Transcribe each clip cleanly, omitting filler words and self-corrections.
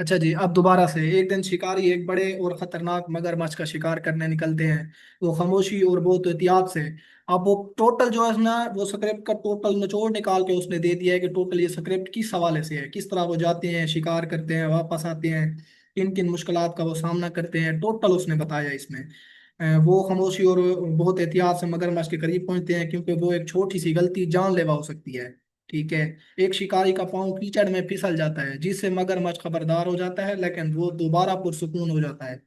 अच्छा जी, अब दोबारा से। एक दिन शिकारी एक बड़े और खतरनाक मगरमच्छ का शिकार करने निकलते हैं। वो खामोशी और बहुत एहतियात से। अब वो टोटल जो है ना, वो स्क्रिप्ट का टोटल निचोड़ निकाल के उसने दे दिया है कि टोटल ये स्क्रिप्ट किस हवाले से है, किस तरह वो जाते हैं, शिकार करते हैं, वापस आते हैं, किन किन मुश्किलात का वो सामना करते हैं, टोटल उसने बताया इसमें। वो खामोशी और बहुत एहतियात से मगरमच्छ के करीब पहुंचते हैं, क्योंकि वो एक छोटी सी गलती जानलेवा हो सकती है। ठीक है। एक शिकारी का पाँव कीचड़ में फिसल जाता है, जिससे मगरमच्छ खबरदार हो जाता है, लेकिन वो दोबारा पुरसुकून हो जाता है।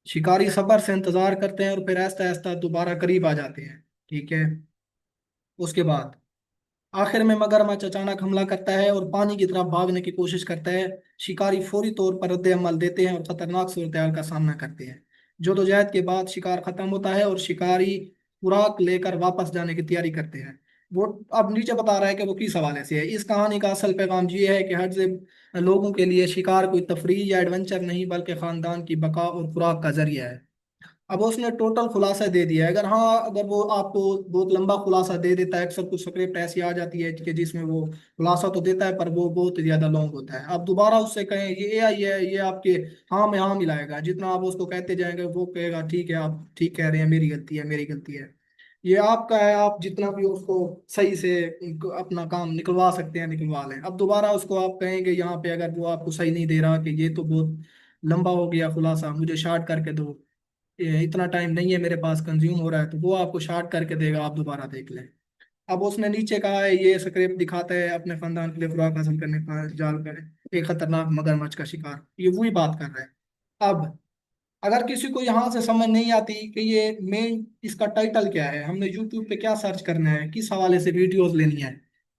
शिकारी सब्र से इंतजार करते हैं और फिर आहिस्ता आहिस्ता दोबारा करीब आ जाते हैं। ठीक है। उसके बाद आखिर में मगरमच्छ अचानक हमला करता है और पानी की तरफ भागने की कोशिश करता है। शिकारी फौरी तौर पर रद्द अमल देते हैं और खतरनाक सूरत का सामना करते हैं। जद्दोजहद के बाद शिकार खत्म होता है और शिकारी खुराक लेकर वापस जाने की तैयारी करते हैं। वो अब नीचे बता रहा है कि वो किस हवाले से है। इस कहानी का असल पैगाम ये है कि हर से लोगों के लिए शिकार कोई तफरीह या एडवेंचर नहीं, बल्कि खानदान की बका और खुराक का जरिया है। अब उसने टोटल खुलासा दे दिया है। अगर हाँ, अगर वो आपको बहुत लंबा खुलासा दे देता है, अक्सर कुछ स्क्रिप्ट ऐसी आ जाती है कि जिसमें वो खुलासा तो देता है पर वो बहुत ज्यादा लॉन्ग होता है। आप दोबारा उससे कहें ये एआई है, ये आपके हाँ में हाँ मिलाएगा। जितना आप उसको कहते जाएंगे वो कहेगा ठीक है, आप ठीक कह रहे हैं, मेरी गलती है, मेरी गलती है। ये आपका है, आप जितना भी उसको सही से अपना काम निकलवा सकते हैं निकलवा लें। अब दोबारा उसको आप कहेंगे यहाँ पे, अगर वो आपको सही नहीं दे रहा कि ये तो बहुत लंबा हो गया खुलासा, मुझे शार्ट करके दो, ये इतना टाइम नहीं है मेरे पास, कंज्यूम हो रहा है, तो वो आपको शार्ट करके देगा, आप दोबारा देख लें। अब उसने नीचे कहा है ये स्क्रिप्ट दिखाता है अपने खानदान के लिए खुराक हासिल करने का जाल कर एक खतरनाक मगरमच्छ का शिकार, ये वही बात कर रहा है। अब अगर किसी को यहाँ से समझ नहीं आती कि ये मेन इसका टाइटल क्या है, हमने यूट्यूब पे क्या सर्च करना है, किस हवाले से वीडियोस लेनी है,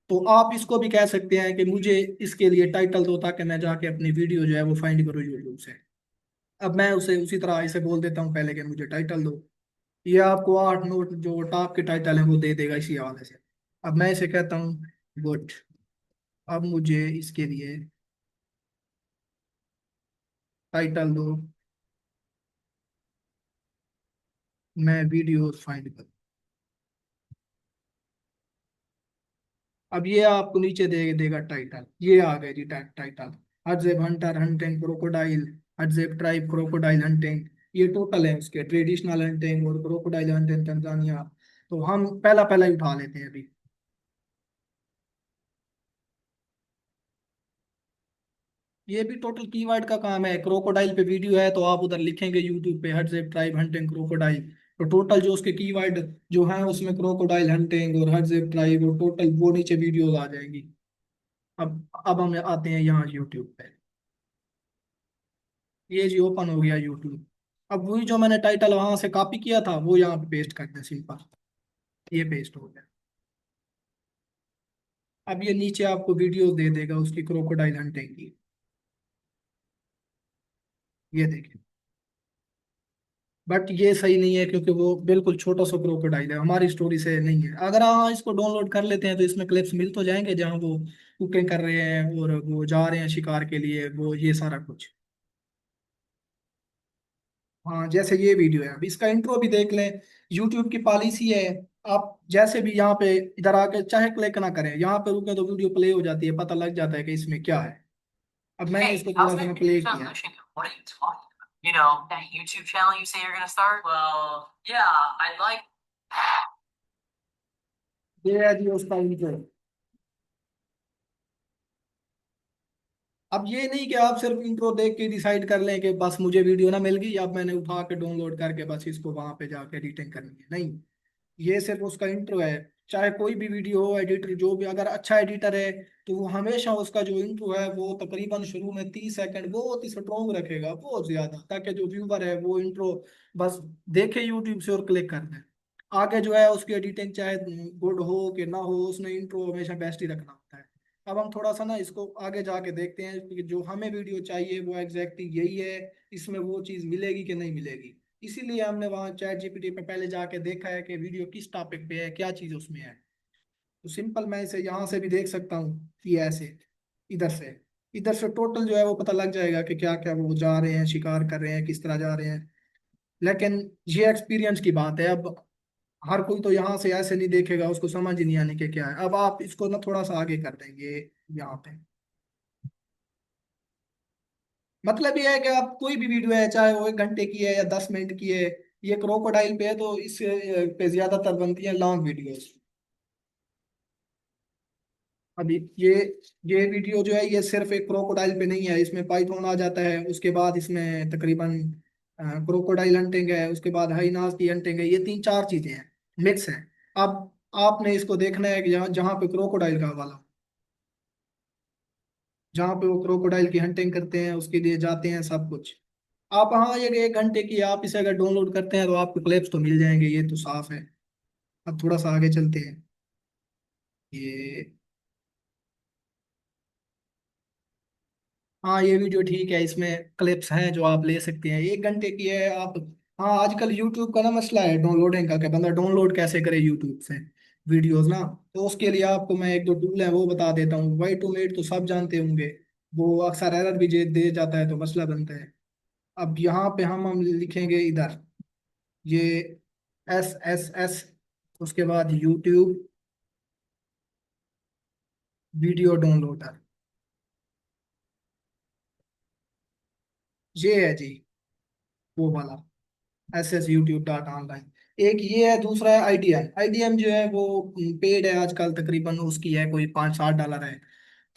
तो आप इसको भी कह सकते हैं कि मुझे इसके लिए टाइटल दो, ताकि मैं जाके अपनी वीडियो जो है वो फाइंड करूँ यूट्यूब से। अब मैं उसे उसी तरह इसे बोल देता हूँ पहले कि मुझे टाइटल दो। ये आपको 8 नोट जो टॉप के टाइटल है वो दे देगा इसी हवाले से। अब मैं इसे कहता हूँ गुड। अब मुझे इसके लिए टाइटल दो, मैं वीडियो फाइंड कर। अब ये आपको नीचे दे देगा टाइटल, ये आ गया जी title. Hadzabe hunter hunting crocodile, Hadzabe tribe crocodile hunting. ये टोटल है उसके, ट्रेडिशनल हंटिंग और क्रोकोडाइल हंटिंग तंजानिया। तो हम पहला पहला ही उठा लेते हैं अभी। ये भी टोटल कीवर्ड का काम है। क्रोकोडाइल पे वीडियो है तो आप उधर लिखेंगे यूट्यूब पे हटजेब ट्राइब हंटिंग क्रोकोडाइल, तो टोटल जो उसके कीवर्ड जो है उसमें क्रोकोडाइल हंटिंग और हटजेब ट्राइब और टोटल वो नीचे वीडियोस आ जाएंगी। अब हम आते हैं यहाँ यूट्यूब पे। ये जी ओपन हो गया यूट्यूब। अब वही जो मैंने टाइटल वहां से कॉपी किया था वो यहाँ पे पेस्ट कर दें सिंपल। ये पेस्ट हो गया। अब ये नीचे आपको वीडियोस दे देगा उसकी क्रोकोडाइल हंटिंग की। ये देखिए। बट ये सही नहीं है क्योंकि वो बिल्कुल छोटा सा क्रोकोडाइल है, हमारी स्टोरी से नहीं है। अगर हाँ इसको डाउनलोड कर लेते हैं तो इसमें क्लिप्स मिल तो जाएंगे जहाँ वो कुकिंग कर रहे हैं और वो जा रहे हैं शिकार के लिए, वो ये सारा कुछ। हाँ जैसे ये वीडियो है, अब इसका इंट्रो भी देख लें। यूट्यूब की पॉलिसी है, आप जैसे भी यहाँ पे इधर आके चाहे क्लिक ना करें, यहाँ पे रुके तो वीडियो प्ले हो जाती है, पता लग जाता है कि इसमें क्या है। अब मैंने इसको थोड़ा सा प्ले किया। What are you talking about? You know, that YouTube channel you say you're gonna start? Well, yeah, I'd like. ये है जी उसका इंट्रो। अब ये नहीं कि आप सिर्फ इंट्रो देख के डिसाइड कर लें कि बस मुझे वीडियो ना मिल गई, अब मैंने उठा के डाउनलोड करके बस इसको वहां पे जाके एडिटिंग करनी है, नहीं। ये सिर्फ उसका इंट्रो है। चाहे कोई भी वीडियो हो, एडिटर जो भी अगर अच्छा एडिटर है तो वो हमेशा उसका जो इंट्रो है वो तकरीबन शुरू में 30 सेकंड बहुत ही स्ट्रोंग रखेगा, बहुत ज्यादा, ताकि जो व्यूवर है वो इंट्रो बस देखे यूट्यूब से और क्लिक कर दे। आगे जो है उसकी एडिटिंग चाहे गुड हो कि ना हो, उसने इंट्रो हमेशा बेस्ट ही रखना होता है। अब हम थोड़ा सा ना इसको आगे जाके देखते हैं कि जो हमें वीडियो चाहिए वो एग्जैक्टली यही है, इसमें वो चीज़ मिलेगी कि नहीं मिलेगी। इसीलिए हमने वहाँ चैट जीपीटी पे पहले जाके देखा है कि वीडियो किस टॉपिक पे है, क्या चीज़ उसमें है। तो सिंपल मैं इसे यहाँ से भी देख सकता हूँ कि ऐसे इधर से इधर से टोटल जो है वो पता लग जाएगा कि क्या क्या वो जा रहे हैं, शिकार कर रहे हैं, किस तरह जा रहे हैं। लेकिन ये एक्सपीरियंस की बात है। अब हर कोई तो यहाँ से ऐसे नहीं देखेगा, उसको समझ ही नहीं आने के क्या है। अब आप इसको ना थोड़ा सा आगे कर देंगे यहाँ पे। मतलब ये है कि आप कोई भी वीडियो है, चाहे वो 1 घंटे की है या 10 मिनट की है, ये क्रोकोडाइल पे है तो इस पे ज्यादातर बनती है लॉन्ग वीडियोस। अभी ये वीडियो जो है ये सिर्फ एक क्रोकोडाइल पे नहीं है, इसमें पाइथन आ जाता है, उसके बाद इसमें तकरीबन क्रोकोडाइल हंटिंग है, उसके बाद हाइनास की हंटिंग है, ये 3 4 चीजें हैं, मिक्स है। अब आपने इसको देखना है कि जहाँ जहाँ पे क्रोकोडाइल का हवाला हो, जहाँ पे वो क्रोकोडाइल की हंटिंग करते हैं उसके लिए जाते हैं सब कुछ। आप हाँ ये 1 घंटे की आप इसे अगर डाउनलोड करते हैं तो आपको क्लिप्स तो मिल जाएंगे, ये तो साफ है। अब थोड़ा सा आगे चलते हैं। ये हाँ ये वीडियो ठीक है, इसमें क्लिप्स हैं जो आप ले सकते हैं, 1 घंटे की है आप। हाँ आजकल यूट्यूब का ना मसला है डाउनलोडिंग का, क्या बंदा डाउनलोड कैसे करे यूट्यूब से वीडियोस ना। तो उसके लिए आपको मैं 1 2 टूल है वो बता देता हूँ। वाई टू मेट तो सब जानते होंगे, वो अक्सर एरर भी दे जाता है तो मसला बनता है। अब यहाँ पे हम लिखेंगे इधर ये SSS, उसके बाद यूट्यूब वीडियो डाउनलोडर, ये है जी वो वाला SS YouTube.online। एक ये है, दूसरा है IDM। IDM जो है वो पेड है आजकल, तकरीबन उसकी है कोई 5 7 डॉलर है।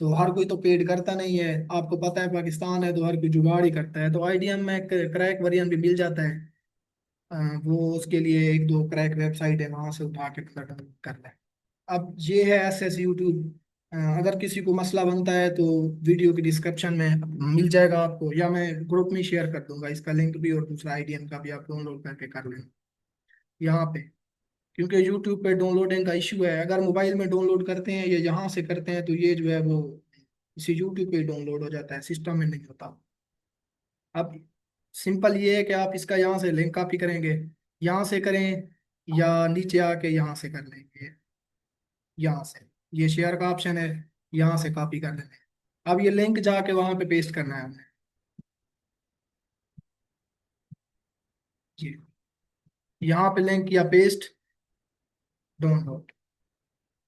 तो हर कोई तो पेड करता नहीं है, आपको पता है पाकिस्तान है तो हर कोई जुगाड़ ही करता है, तो IDM में क्रैक वर्जन भी मिल जाता है। अ, वो उसके लिए 1 2 क्रैक वेबसाइट है, वहां से उठा के डाउनलोड कर ले। अब ये है SS YouTube। अगर किसी को मसला बनता है तो वीडियो की डिस्क्रिप्शन में मिल जाएगा आपको, या मैं ग्रुप में शेयर कर दूंगा इसका लिंक भी, और दूसरा IDM का भी आप डाउनलोड करके कर लें यहाँ पे। क्योंकि यूट्यूब पे डाउनलोडिंग का इशू है, अगर मोबाइल में डाउनलोड करते हैं या यहाँ से करते हैं तो ये जो है वो इसी यूट्यूब पे डाउनलोड हो जाता है, सिस्टम में नहीं होता। अब सिंपल ये है कि आप इसका यहाँ से लिंक कॉपी करेंगे, यहाँ से करें या नीचे आके यहाँ से कर लेंगे, यहाँ से ये शेयर का ऑप्शन है, यहाँ से कॉपी कर लेंगे। अब ये लिंक जाके वहां पे पेस्ट करना है हमें, ये यहाँ पे लिंक किया पेस्ट, डाउनलोड।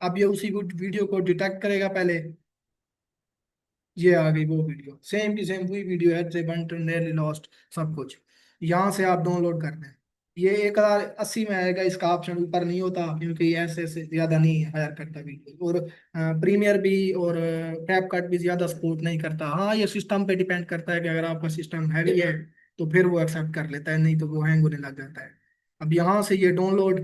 अब ये उसी वीडियो को डिटेक्ट करेगा पहले, ये आ गई वो वीडियो, सेम की सेम वही वीडियो है, से बंट नेरली लॉस्ट सब कुछ। यहाँ से आप डाउनलोड करना है। ये 1080 में आएगा, इसका ऑप्शन ऊपर नहीं होता क्योंकि ये ऐसे ज्यादा नहीं हायर करता वीडियो, और प्रीमियर भी और कैपकट भी ज्यादा सपोर्ट नहीं करता। हाँ ये सिस्टम पे डिपेंड करता है कि अगर आपका सिस्टम हैवी है तो फिर वो एक्सेप्ट कर लेता है, नहीं तो वो हैंग होने लग जाता है। अब यहाँ से ये डाउनलोड,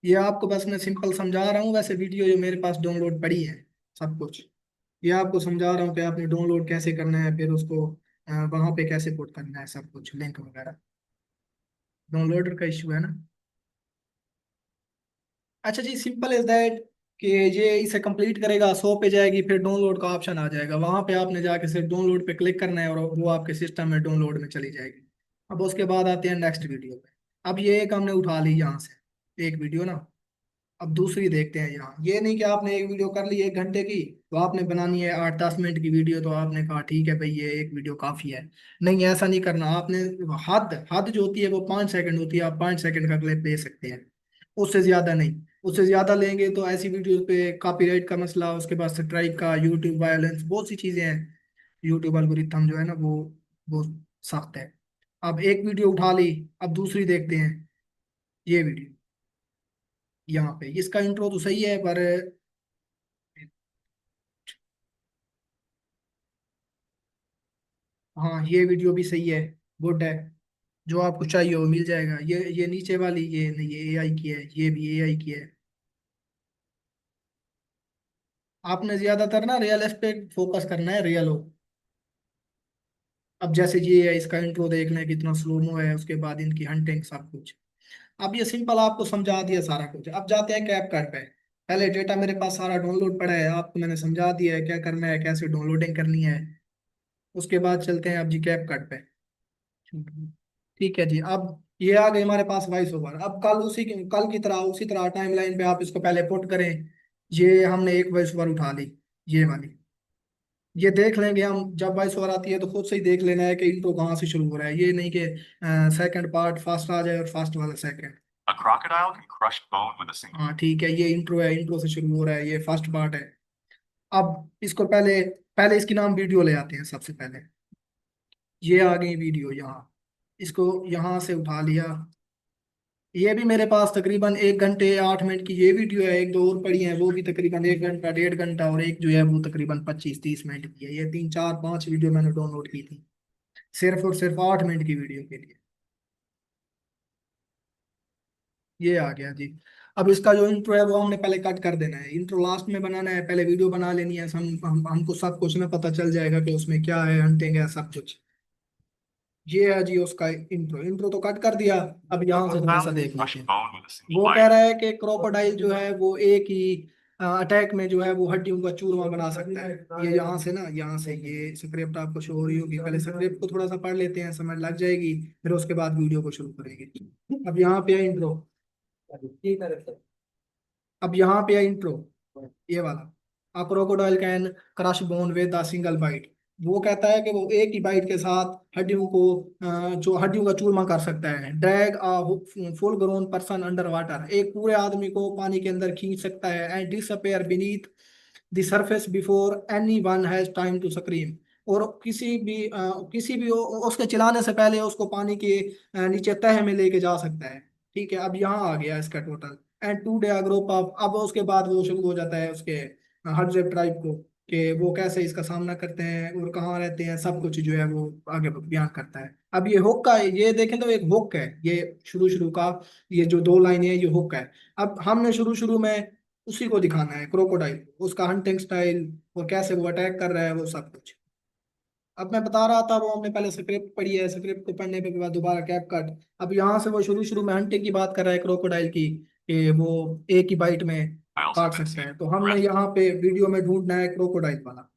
ये आपको बस मैं सिंपल समझा रहा हूँ, वैसे वीडियो जो मेरे पास डाउनलोड पड़ी है सब कुछ, ये आपको समझा रहा हूँ कि आपने डाउनलोड कैसे करना है, फिर उसको वहां पे कैसे पुट करना है, सब कुछ लिंक वगैरह। डाउनलोडर का इशू है ना। अच्छा जी, सिंपल इज दैट कि ये इसे कंप्लीट करेगा, 100 पे जाएगी, फिर डाउनलोड का ऑप्शन आ जाएगा, वहां पे आपने जाके सिर्फ डाउनलोड पे क्लिक करना है और वो आपके सिस्टम में डाउनलोड में चली जाएगी। अब उसके बाद आते हैं नेक्स्ट वीडियो पे। अब ये एक हमने उठा ली यहाँ से एक वीडियो ना, अब दूसरी देखते हैं यहाँ। ये नहीं कि आपने एक वीडियो कर ली 1 घंटे की तो आपने बनानी है 8 10 मिनट की वीडियो, तो आपने कहा ठीक है भाई ये एक वीडियो काफी है। नहीं ऐसा नहीं करना आपने। हद हद जो होती है वो 5 सेकंड होती है, आप 5 सेकंड का क्लिप ले सकते हैं, उससे ज्यादा नहीं। उससे ज्यादा लेंगे तो ऐसी वीडियो पे कॉपीराइट का मसला, उसके बाद स्ट्राइक का, यूट्यूब वायलेंस, बहुत सी चीजें हैं। यूट्यूब एल्गोरिथम जो है ना वो सख्त है। अब एक वीडियो उठा ली, अब दूसरी देखते हैं। ये वीडियो यहाँ पे, इसका इंट्रो तो सही है पर हाँ ये वीडियो भी सही है, गुड है। जो आपको चाहिए वो मिल जाएगा। ये नीचे वाली ये नहीं, ये AI की है, ये भी AI की है। आपने ज्यादातर ना रियल पे फोकस करना है, रियल हो। अब जैसे ये है, इसका इंट्रो देख लें कितना स्लोमो है, उसके बाद इनकी हंटिंग सब कुछ। अब ये सिंपल आपको समझा दिया सारा कुछ, अब जाते हैं कैप कट पे। पहले डेटा मेरे पास सारा डाउनलोड पड़ा है, आपको मैंने समझा दिया है क्या करना है, कैसे डाउनलोडिंग करनी है। उसके बाद चलते हैं अब जी कैप कट पे। ठीक है जी। अब ये आ गई हमारे पास वॉइस ओवर। अब कल की तरह उसी तरह टाइमलाइन पे आप इसको पहले पुट करें। ये हमने एक वॉइस ओवर उठा ली, ये वाली। ये देख लेंगे हम, जब वॉइस ओवर आती है तो खुद से ही देख लेना है कि इंट्रो कहाँ से शुरू हो रहा है, ये नहीं कि सेकंड पार्ट फास्ट आ जाए और फास्ट वाला second. A crocodile can crush bone with a single। हाँ ठीक है, ये इंट्रो है, इंट्रो से शुरू हो रहा है, ये फर्स्ट पार्ट है। अब इसको पहले पहले इसकी नाम वीडियो ले आते हैं सबसे पहले। ये आ गई वीडियो यहाँ, इसको यहाँ से उठा लिया। ये भी मेरे पास तकरीबन 1 घंटे 8 मिनट की ये वीडियो है, एक दो और पड़ी है वो भी तकरीबन 1 घंटा 1.5 घंटा, और एक जो है वो तकरीबन 25 30 मिनट की है। ये 3 4 5 वीडियो मैंने डाउनलोड की थी सिर्फ और सिर्फ 8 मिनट की वीडियो के लिए। ये आ गया जी। अब इसका जो इंट्रो है वो हमने पहले कट कर देना है, इंट्रो लास्ट में बनाना है, पहले वीडियो बना लेनी है। हमको सब कुछ में पता चल जाएगा कि उसमें क्या है, हंटिंग है, सब कुछ। ये है जी उसका इंट्रो। इंट्रो तो कट कर दिया। अब यहाँ से थोड़ा सा देख लेते Crush हैं। bone with a single वो कह bite. रहा है कि क्रोकोडाइल जो है वो एक ही अटैक में जो है वो हड्डियों का चूरमा बना सकता है। ये यहाँ से ना, यहाँ से ये स्क्रिप्ट आपको शो हो रही होगी, पहले स्क्रिप्ट को थोड़ा सा पढ़ लेते हैं, समझ लग जाएगी, फिर उसके बाद वीडियो को शुरू करेंगे। अब यहाँ पे इंट्रो, अब यहाँ पे इंट्रो ये वाला। A crocodile can crush bone with a single bite. वो कहता है कि वो एक ही बाइट के साथ हड्डियों को जो हड्डियों का चूरमा कर सकता है। Drag a full grown person under water, एक पूरे आदमी को पानी के अंदर खींच सकता है। And disappear beneath the surface before anyone has time to scream. और किसी भी उसके चिल्लाने से पहले उसको पानी के नीचे तह में लेके जा सकता है। ठीक है, अब यहाँ आ गया इसका total. And today group of, अब उसके बाद वो शुरू हो जाता है उसके हडजेब ट्राइब को, कि वो कैसे इसका सामना करते हैं और कहाँ रहते हैं, सब कुछ जो है वो आगे बयान करता है। अब ये हुक का, ये देखें तो एक हुक है ये शुरू शुरू का, ये जो 2 लाइनें हैं ये हुक है। अब हमने शुरू शुरू में उसी को दिखाना है, क्रोकोडाइल, उसका हंटिंग स्टाइल और कैसे वो अटैक कर रहा है वो सब कुछ। अब मैं बता रहा था वो हमने पहले स्क्रिप्ट पढ़ी है, स्क्रिप्ट को पढ़ने के बाद दोबारा कैप कट। अब यहाँ से वो शुरू शुरू में हंटिंग की बात कर रहा है क्रोकोडाइल की, कि वो एक ही बाइट में I also काट haven't सकता seen है। तो the हमने rest. यहाँ पे वीडियो में ढूंढना है क्रोकोडाइल वाला।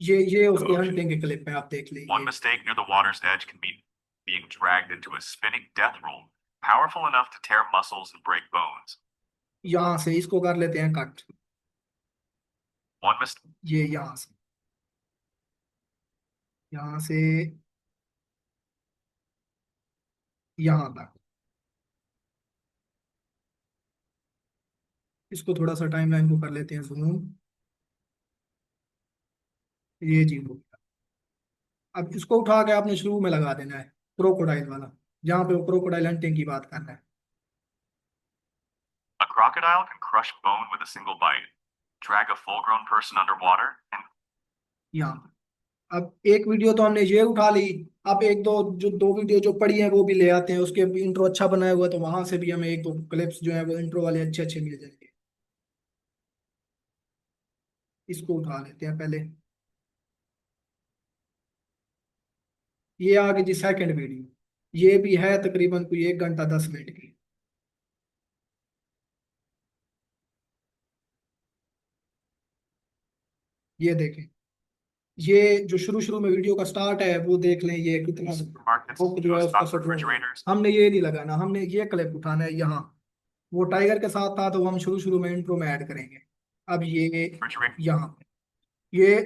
ये The उसकी ocean. हंटिंग के क्लिप में आप देख One लीजिए। mistake near the water's edge can mean being dragged into a spinning death roll, powerful enough to tear muscles and break bones. यहाँ से इसको कर लेते हैं कट। One mistake. ये यहाँ से यहाँ तक। इसको थोड़ा सा टाइमलाइन को कर लेते हैं जूम। ये जी हो गया। अब इसको उठा के आपने शुरू में लगा देना है, क्रोकोडाइल वाला, जहाँ पे वो क्रोकोडाइल हंटिंग की बात कर रहा है। A crocodile can crush bone with a single bite, drag a full-grown person underwater, and यहाँ पे अब एक वीडियो तो हमने ये उठा ली। अब एक दो जो 2 वीडियो जो पड़ी है वो भी ले आते हैं, उसके इंट्रो अच्छा बनाया हुआ है, तो वहां से भी हमें एक दो क्लिप्स जो है वो इंट्रो वाले अच्छे अच्छे मिल जाएंगे। इसको उठा लेते हैं पहले। ये आ गई जी सेकंड वीडियो। ये भी है तकरीबन कोई 1 घंटा 10 मिनट की। ये देखें, ये जो शुरू शुरू में वीडियो का स्टार्ट है वो देख लें, ये कितना supermarkets, हुक जो है उसका stock सपोर्ट है। refrigerators. हमने ये नहीं लगाना, हमने ये क्लिप उठाना है यहाँ। वो टाइगर के साथ था तो वो हम शुरू शुरू में इंट्रो में ऐड करेंगे। अब ये Refrigerator. यहाँ पे ये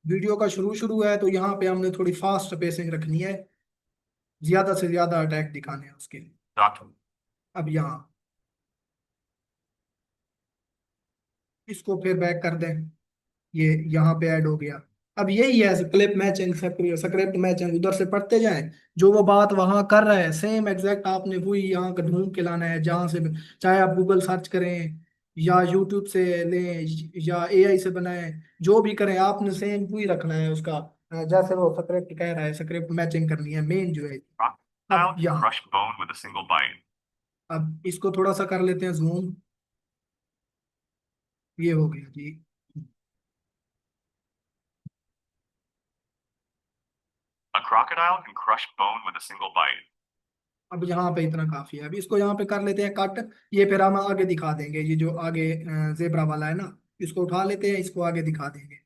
वीडियो का शुरू शुरू है, तो यहाँ पे हमने थोड़ी फास्ट पेसिंग रखनी है, ज्यादा से ज्यादा अटैक दिखाने हैं उसके। Doctor. अब यहाँ इसको फिर बैक कर दें, ये यहाँ पे ऐड हो गया। अब यही है क्लिप मैचिंग, स्क्रिप्ट मैचिंग, उधर से पढ़ते जाएं, जो वो बात वहां कर रहा है सेम एग्जैक्ट आपने वही यहाँ का ढूंढ के लाना है जहां से भी। चाहे आप गूगल सर्च करें या यूट्यूब से लें या एआई से बनाएं, जो भी करें आपने सेम वही रखना है उसका। जैसे वो स्क्रिप्ट कह रहा है, स्क्रिप्ट मैचिंग करनी है मेन जो है। अब Crocodile can यहाँ, crush bone with a single bite. अब इसको थोड़ा सा कर लेते हैं जूम। ये हो गया जी। A crocodile can crush bone with a single bite. अब यहाँ पे इतना काफी है, अब इसको यहाँ पे कर लेते हैं कट। ये फिर हम आगे दिखा देंगे, ये जो आगे जेब्रा वाला है ना, इसको उठा लेते हैं, इसको आगे दिखा देंगे।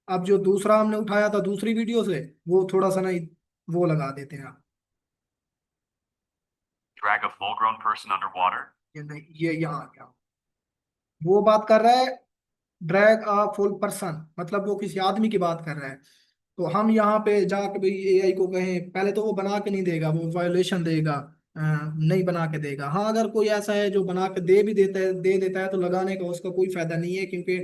अब जो दूसरा हमने उठाया था दूसरी वीडियो से, वो थोड़ा सा ना वो लगा देते हैं आप। Drag a full-grown person underwater. ये नहीं, ये यहाँ आ गया। वो बात कर रहा है ड्रैग अ फुल पर्सन, मतलब वो किसी आदमी की बात कर रहा है। तो हम यहाँ पे जाके भाई एआई को कहें, पहले तो वो बना के नहीं देगा, वो वायोलेशन देगा। नहीं बना के देगा। हाँ अगर कोई ऐसा है जो बना के दे देता है तो लगाने का उसका कोई फायदा नहीं है, क्योंकि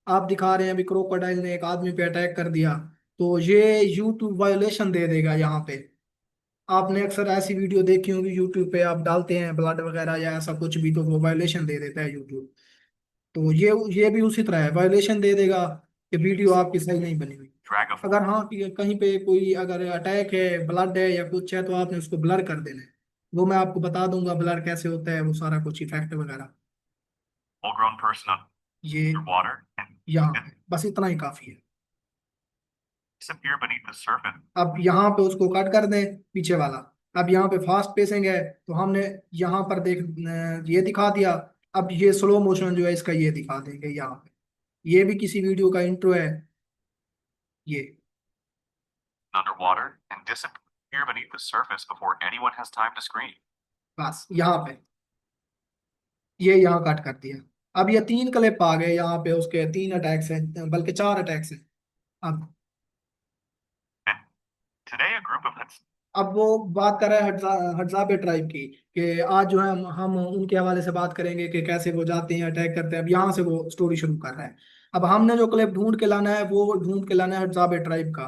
आप दिखा रहे हैं अभी क्रोकोडाइल ने एक आदमी पे अटैक कर दिया, तो ये यूट्यूब वायोलेशन दे देगा यहाँ पे। आपने अक्सर ऐसी वीडियो देखी होगी यूट्यूब पे, आप डालते हैं ब्लड वगैरह या ऐसा कुछ भी तो वो वायोलेशन दे देता है यूट्यूब। तो ये भी उसी तरह है, वायोलेशन दे देगा कि वीडियो आपकी सही नहीं बनी हुई। Drag a अगर हाँ कि कहीं पे कोई अगर अटैक है, ब्लड है या कुछ है, तो आपने उसको ब्लर कर देना है। वो मैं आपको बता दूंगा ब्लर कैसे होता है, वो सारा कुछ इफेक्ट वगैरह। full-grown person ये underwater and यहाँ पे बस इतना ही काफी है। disappear beneath the surface. अब यहाँ पे उसको कट कर दें पीछे वाला। अब यहाँ पे फास्ट पेसिंग है, तो हमने यहाँ पर ये दिखा दिया। अब ये स्लो मोशन जो है इसका ये दिखा देंगे यहाँ पे। ये भी किसी वीडियो का इंट्रो है ये। Underwater and disappear beneath the surface before anyone has time to scream. बस यहाँ पे ये यहाँ कट कर दिया। अब ये 3 क्लिप आ गए यहाँ पे, उसके 3 अटैक्स हैं, बल्कि 4 अटैक्स हैं। अब And today, a group of अब वो बात कर रहा है हड्जाबे ट्राइब की, कि आज जो है हम उनके हवाले से बात करेंगे कि कैसे वो जाते हैं अटैक करते हैं। अब यहाँ से वो स्टोरी शुरू कर रहा है। अब हमने जो क्लिप ढूंढ के लाना है वो ढूंढ के लाना है हड्जाबे ट्राइब का।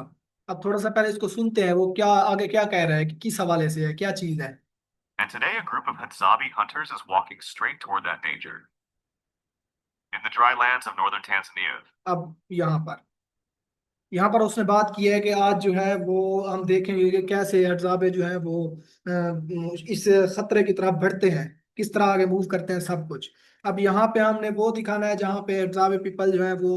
अब थोड़ा सा पहले इसको सुनते हैं वो क्या आगे क्या कह रहा है, कि किस हवाले से है, क्या चीज है। And today, a group of Hadzabe hunters is walking straight toward that danger. In the dry lands of northern Tanzania, अब यहाँ पर उसने बात की है कि आज जो है वो हम देखेंगे कि कैसे हड्जाबे जो है वो इस खतरे की तरफ बढ़ते हैं, किस तरह आगे मूव करते हैं सब कुछ। अब यहाँ पे हमने वो दिखाना है जहाँ पे हड्जाबे पीपल जो है वो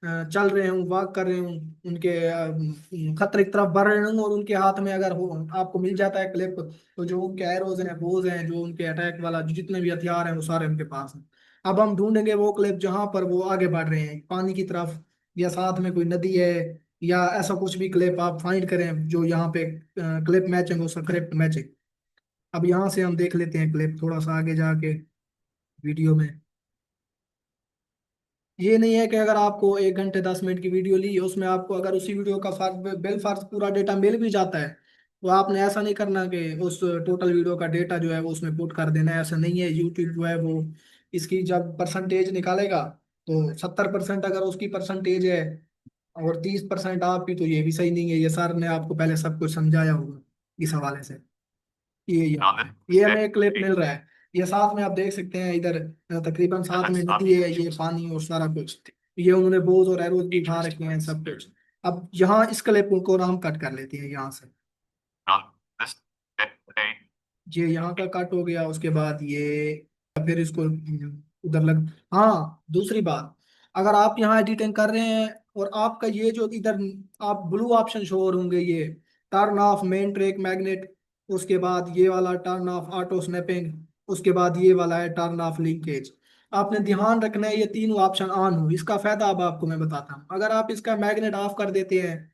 चल रहे हूँ, वॉक कर रहे हूँ, उनके खतरे की तरफ बढ़ रहे हूँ, और उनके हाथ में अगर हो आपको मिल जाता है क्लिप, तो जो उनके एरोज हैं, बोज हैं, जो उनके अटैक वाला जो जितने भी हथियार हैं वो सारे उनके पास हैं। अब हम ढूंढेंगे वो क्लिप जहां पर वो आगे बढ़ रहे हैं पानी की तरफ, या साथ में कोई नदी है, या ऐसा कुछ भी क्लिप आप फाइंड करें जो यहाँ पे क्लिप मैचिंग हो, स्क्रिप्ट मैचिंग। अब यहाँ से हम देख लेते हैं क्लिप थोड़ा सा आगे जाके वीडियो में। ये नहीं है कि अगर आपको 1 घंटे 10 मिनट की वीडियो ली, उसमें आपको अगर उसी वीडियो का बेल फार्स पूरा डेटा मिल भी जाता है, तो आपने ऐसा नहीं करना कि उस टोटल वीडियो का डेटा जो है वो उसमें पुट कर देना है। ऐसा नहीं है। यूट्यूब जो है वो इसकी जब परसेंटेज निकालेगा, तो 70% अगर उसकी परसेंटेज है और 30% आपकी, तो ये भी सही नहीं है। ये सर ने आपको पहले सब कुछ समझाया होगा इस हवाले से। ये on यहाँ this है, ये day, हमें क्लिप मिल रहा है। ये साथ में आप देख सकते हैं इधर तकरीबन the साथ में नदी Hadzabe है, ये पानी और सारा कुछ। ये उन्होंने बोझ और एरोज भी उठा dangerous रखे हैं सब to कुछ। अब यहाँ इस क्लिप को हम कट कर लेते हैं यहाँ से। on this day, ये यहाँ का कट हो गया, उसके बाद ये फिर इसको उधर लग। हाँ दूसरी बात, अगर आप यहाँ एडिटिंग कर रहे हैं और आपका ये जो इधर आप ब्लू ऑप्शन शो होंगे, ये turn off main track magnet, उसके बाद ये वाला टर्न ऑफ ऑटो स्नैपिंग, उसके बाद ये वाला है टर्न ऑफ लिंकेज। आपने ध्यान रखना है ये तीनों ऑप्शन ऑन हो। इसका फायदा अब आपको मैं बताता हूँ। अगर आप इसका मैग्नेट ऑफ कर देते हैं,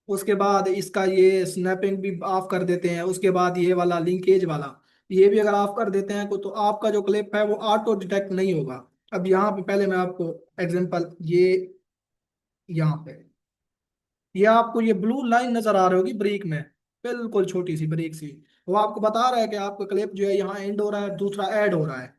उसके बाद इसका ये स्नैपिंग भी ऑफ कर देते हैं, उसके बाद ये वाला लिंकेज वाला ये भी अगर ऑफ कर देते हैं को, तो आपका जो क्लिप है वो ऑटो डिटेक्ट नहीं होगा। अब यहाँ पे पहले मैं आपको एग्जांपल ये यहाँ पे ये आपको ये ब्लू लाइन नजर आ रही होगी ब्रेक में, बिल्कुल छोटी सी ब्रेक सी, वो आपको बता रहा है कि आपका क्लिप जो है यहाँ एंड हो रहा है, दूसरा ऐड हो रहा है।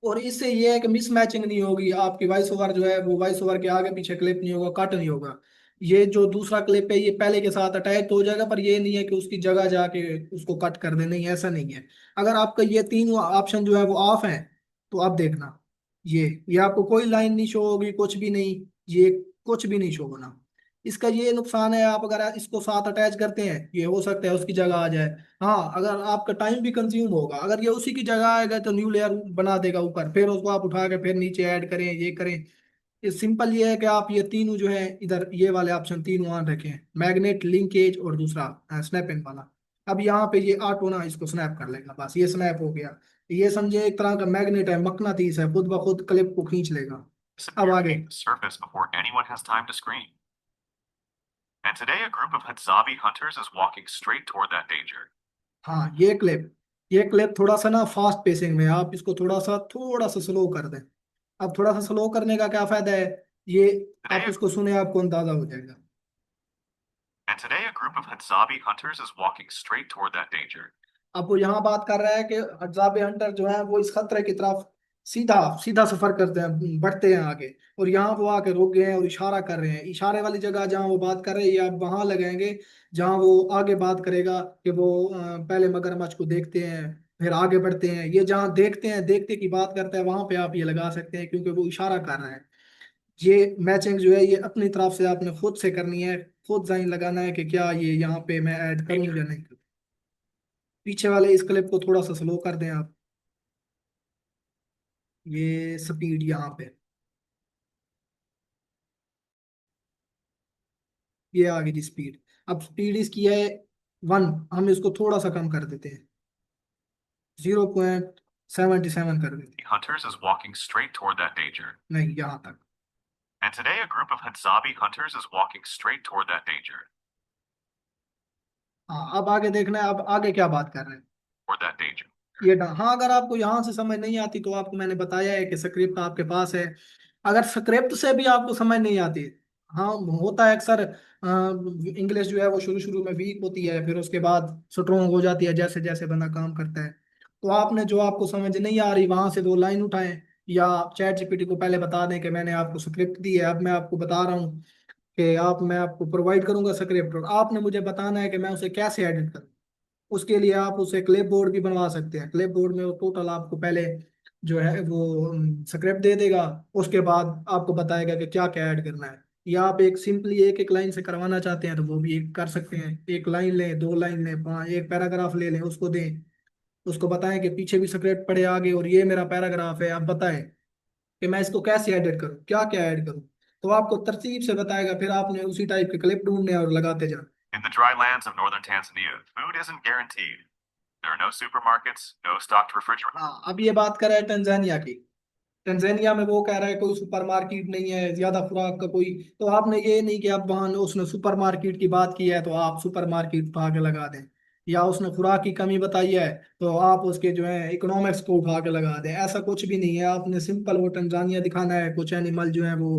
और इससे ये है कि मिस मैचिंग नहीं होगी, आपकी वॉइस ओवर जो है वो वॉइस ओवर के आगे पीछे क्लिप नहीं होगा, कट नहीं होगा। ये जो दूसरा क्लिप है ये पहले के साथ अटैच हो जाएगा, पर ये नहीं है कि उसकी जगह जाके उसको कट कर दे, नहीं ऐसा नहीं है। अगर आपका ये तीनों ऑप्शन जो है वो ऑफ है, तो आप देखना ये आपको कोई लाइन नहीं शो होगी, कुछ भी नहीं, ये कुछ भी नहीं शो होना। इसका ये नुकसान है, आप अगर इसको साथ अटैच करते हैं ये हो सकता है उसकी जगह आ जाए। हाँ अगर आपका टाइम भी कंज्यूम होगा, अगर ये उसी की जगह आएगा तो न्यू लेयर बना देगा ऊपर, फिर उसको आप उठा के फिर नीचे ऐड करें, ये करें। ये सिंपल ये है कि आप ये तीनों जो है इधर ये वाले ऑप्शन तीनों ऑन रखें, मैग्नेट, लिंकेज और दूसरा स्नैप इन वाला। अब यहाँ पे ये ऑटो ना इसको स्नैप कर लेगा, बस ये स्नैप हो गया। ये समझे एक तरह का मैग्नेट है, मकनातीस है, खुद ब खुद क्लिप को खींच लेगा। अब disappear आगे beneath the surface before anyone has time to scream. And today, a group of Hadzabe hunters is walking straight toward that danger. हाँ ये क्लिप थोड़ा सा ना फास्ट पेसिंग में है, आप इसको थोड़ा सा स्लो कर दें। अब थोड़ा सा स्लो करने का क्या फायदा है, ये आप Today, इसको सुने आपको अंदाजा हो जाएगा। and today, a group of Hadzabe hunters is walking straight toward that danger. अब वो यहाँ बात कर रहा है कि अजाब हंटर जो है वो इस खतरे की तरफ सीधा सीधा सफर करते हैं, बढ़ते हैं आगे। और यहाँ वो आके रुक गए हैं और इशारा कर रहे हैं। इशारे वाली जगह जहाँ वो बात कर रहे हैं ये आप वहां लगाएंगे जहाँ वो आगे बात करेगा कि वो पहले मगरमच्छ को देखते हैं फिर आगे बढ़ते हैं। ये जहाँ देखते हैं देखते की बात करता है वहां पे आप ये लगा सकते हैं क्योंकि वो इशारा कर रहा है। ये मैचिंग जो है ये अपनी तरफ से आपने खुद से करनी है। खुद साइन लगाना है कि क्या ये यहाँ पे मैं ऐड करूँ या नहीं करूँ। पीछे वाले इस क्लिप को थोड़ा सा स्लो कर दें आप। ये स्पीड यहाँ पे ये आ गई जी स्पीड। अब स्पीड इसकी है 1। हम इसको थोड़ा सा कम कर देते हैं 0.77 कर देते Hunters is walking straight toward that danger. हैं। नहीं यहाँ तक। And today a group of Hadzabi hunters is walking straight toward that danger. हाँ अब आगे देखना है अब आगे क्या बात कर रहे हैं। Toward that danger. हाँ अगर आपको यहाँ से समझ नहीं आती तो आपको मैंने बताया है कि स्क्रिप्ट आपके पास है। अगर स्क्रिप्ट से भी आपको समझ नहीं आती, हाँ होता है अक्सर। इंग्लिश जो है वो शुरू शुरू में वीक होती है फिर उसके बाद स्ट्रोंग हो जाती है जैसे जैसे बंदा काम करता है। तो आपने जो आपको समझ नहीं आ रही वहां से दो लाइन उठाएं या चैट जीपीटी को पहले बता दें कि मैंने आपको स्क्रिप्ट दी है अब मैं आपको बता रहा हूँ कि मैं आपको प्रोवाइड करूंगा स्क्रिप्ट और आपने मुझे बताना है कि मैं उसे कैसे एडिट करूँ। उसके लिए आप उसे क्लिप बोर्ड भी बनवा सकते हैं। क्लिप बोर्ड में वो टोटल आपको पहले जो है वो स्क्रिप्ट दे देगा। उसके बाद आपको बताएगा कि क्या क्या ऐड करना है। या आप एक सिंपली एक एक लाइन से करवाना चाहते हैं तो वो भी एक कर सकते हैं। एक लाइन लें 2 लाइन लें एक पैराग्राफ ले लें उसको दें। उसको बताएं कि पीछे भी स्क्रिप्ट पढ़े आगे और ये मेरा पैराग्राफ है आप बताएं कि मैं इसको कैसे एडिट करूँ क्या क्या ऐड करूँ। तो आपको तरतीब से बताएगा फिर आपने उसी टाइप के क्लिप ढूंढने और लगाते जाना। In the dry lands of northern Tanzania, food isn't guaranteed. There are no supermarkets, no stocked refrigerators. हाँ अब ये बात कर रहा है टंजानिया की। तंजानिया में वो कह रहा है कोई सुपरमार्केट नहीं है ज्यादा खुराक का कोई। तो आपने ये नहीं कि आप वहां उसने सुपरमार्केट की बात की है तो आप सुपरमार्केट उठा के लगा दें। या उसने खुराक की कमी बताई है तो आप उसके जो है इकोनॉमिक्स को उठा के लगा दें। ऐसा कुछ भी नहीं है। आपने सिंपल वो तंजानिया दिखाना है कुछ एनिमल जो है वो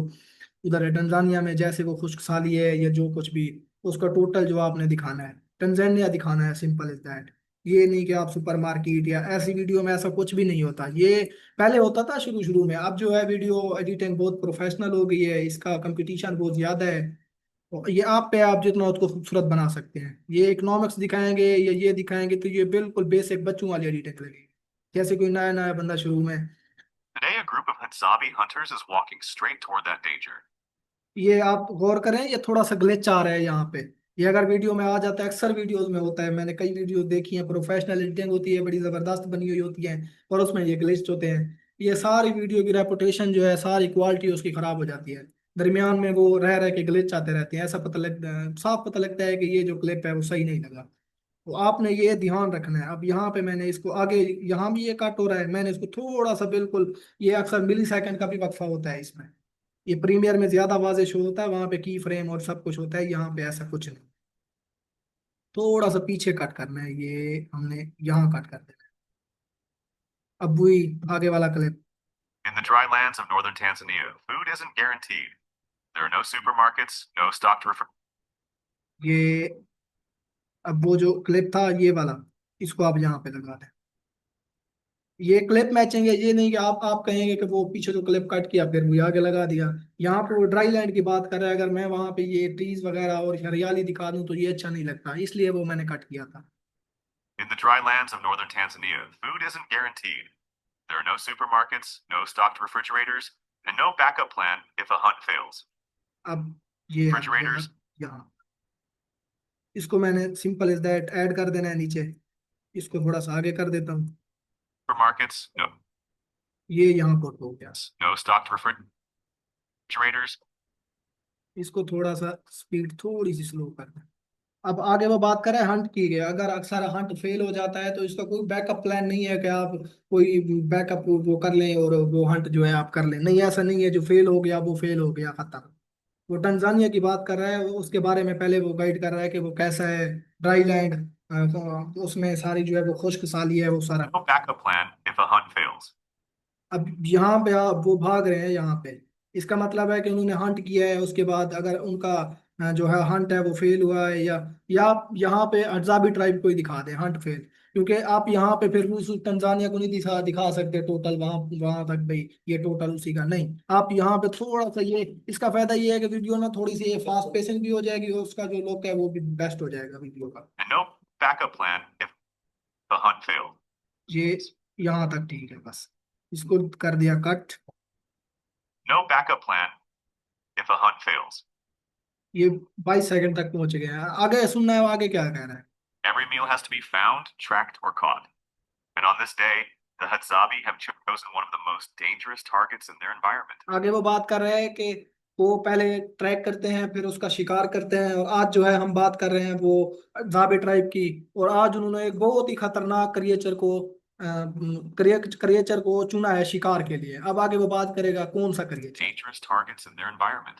उधर है तंजानिया में जैसे वो खुशकसाली है या जो कुछ भी उसका टोटल जो आपने दिखाना है तंजानिया दिखाना है सिंपल इज दैट। ये नहीं कि आप सुपरमार्केट या ऐसी वीडियो में ऐसा कुछ भी नहीं होता। ये पहले होता था शुरू शुरू में। अब जो है वीडियो एडिटिंग बहुत प्रोफेशनल हो गई है इसका कंपटीशन बहुत ज्यादा है। तो ये आप पे आप जितना उसको खूबसूरत बना सकते हैं। ये इकोनॉमिक्स दिखाएंगे या ये दिखाएंगे तो ये बिल्कुल बेसिक बच्चों वाली एडिटिंग लगेगी जैसे कोई नया नया बंदा शुरू में। Today, a group of Hadzabi hunters is walking straight toward that danger. ये आप गौर करें ये थोड़ा सा ग्लिच आ रहा है यहाँ पे। ये अगर वीडियो में आ जाता है अक्सर वीडियोस में होता है। मैंने कई वीडियो देखी हैं प्रोफेशनल एडिटिंग होती है बड़ी जबरदस्त बनी हुई होती है और उसमें ये ग्लिच होते हैं। ये सारी वीडियो की रेपुटेशन जो है सारी क्वालिटी उसकी खराब हो जाती है। दरमियान में वो रह रह के ग्लिच आते रहते हैं। ऐसा पता लगता है साफ पता लगता है कि ये जो क्लिप है वो सही नहीं लगा। तो आपने ये ध्यान रखना है। अब यहाँ पे मैंने इसको आगे यहाँ भी ये कट हो रहा है मैंने इसको थोड़ा सा बिल्कुल ये अक्सर मिली सेकंड का भी वक्फा होता है इसमें। ये प्रीमियर में ज्यादा वाजे शो होता है वहां पे की फ्रेम और सब कुछ होता है यहाँ पे ऐसा कुछ नहीं। थोड़ा सा पीछे कट करना है ये हमने यहाँ कट कर देना है। अब वही आगे वाला clip. In the dry lands of northern Tanzania, food isn't guaranteed. There are no supermarkets, no stocked refrigerators. ये अब वो जो क्लिप था ये वाला इसको आप यहाँ पे लगा दें। ये क्लिप मैचिंग है। ये नहीं कि आप कहेंगे कि वो पीछे जो क्लिप कट किया फिर वो आगे लगा दिया। यहाँ पे वो ड्राई लैंड की बात कर रहा है। अगर मैं वहां पे ये ट्रीज वगैरह और हरियाली दिखा दूं तो ये अच्छा नहीं लगता इसलिए वो मैंने कट किया था। In the dry lands of northern Tanzania, food isn't guaranteed. There are no supermarkets, no stocked refrigerators, and no backup plan if a hunt fails. अब ये आ गया Refrigerators, यहाँ। इसको मैंने सिंपल इज दैट ऐड कर देना है नीचे। इसको थोड़ा सा आगे कर देता हूँ। supermarkets, no, ये यहाँ पर हो गया। no stocked refrigerators. इसको थोड़ा सा स्पीड थोड़ी सी स्लो कर दें। अब आगे वो बात करें हंट की गई। अगर अक्सर हंट फेल हो जाता है तो इसका कोई बैकअप प्लान नहीं है कि आप कोई बैकअप वो कर लें और वो हंट जो है आप कर लें। नहीं ऐसा नहीं है जो फेल हो गया वो फेल हो गया खत्म। वो टंजानिया की बात कर रहा है उसके बारे में पहले वो गाइड कर रहा है कि वो कैसा है ड्राई लैंड। उसमें सारी जो है वो खुश्क साली है वो सारा। No backup plan if a हुnt fails. अब यहाँ पे आप वो भाग रहे हैं यहाँ पे। इसका मतलब है कि उन्होंने हंट किया है उसके बाद अगर उनका जो है हंट है वो फेल हुआ है या आप यहाँ पे अजाबी ट्राइब को ही दिखा दें हंट फेल। क्योंकि आप यहाँ पे फिर उस तंजानिया को नहीं दिखा दिखा सकते टोटल वहां वहां तक भाई ये टोटल उसी का नहीं। आप यहाँ पे थोड़ा सा ये इसका फायदा ये है कि वीडियो ना थोड़ी सी फास्ट पेसिंग भी हो जाएगी और उसका जो लुक है वो भी बेस्ट हो जाएगा वीडियो का। and no backup plan if the hunt failed. ये यहाँ तक ठीक है बस। इसको कर दिया cut. No backup plan if a hunt fails. ये 22 सेकंड तक पहुंच गए हैं। आगे सुनना है आगे क्या कह रहा है। Every meal has to be found, tracked, or caught. And on this day, the Hadzabi have chosen one of the most dangerous targets in their environment. आगे वो बात कर रहे हैं कि वो पहले ट्रैक करते हैं फिर उसका शिकार करते हैं और आज जो है हम बात कर रहे हैं वो जाबे ट्राइब की। और आज उन्होंने एक बहुत ही खतरनाक क्रिएचर को चुना है शिकार के लिए। अब आगे वो बात करेगा कौन सा creature. Dangerous targets in their environment.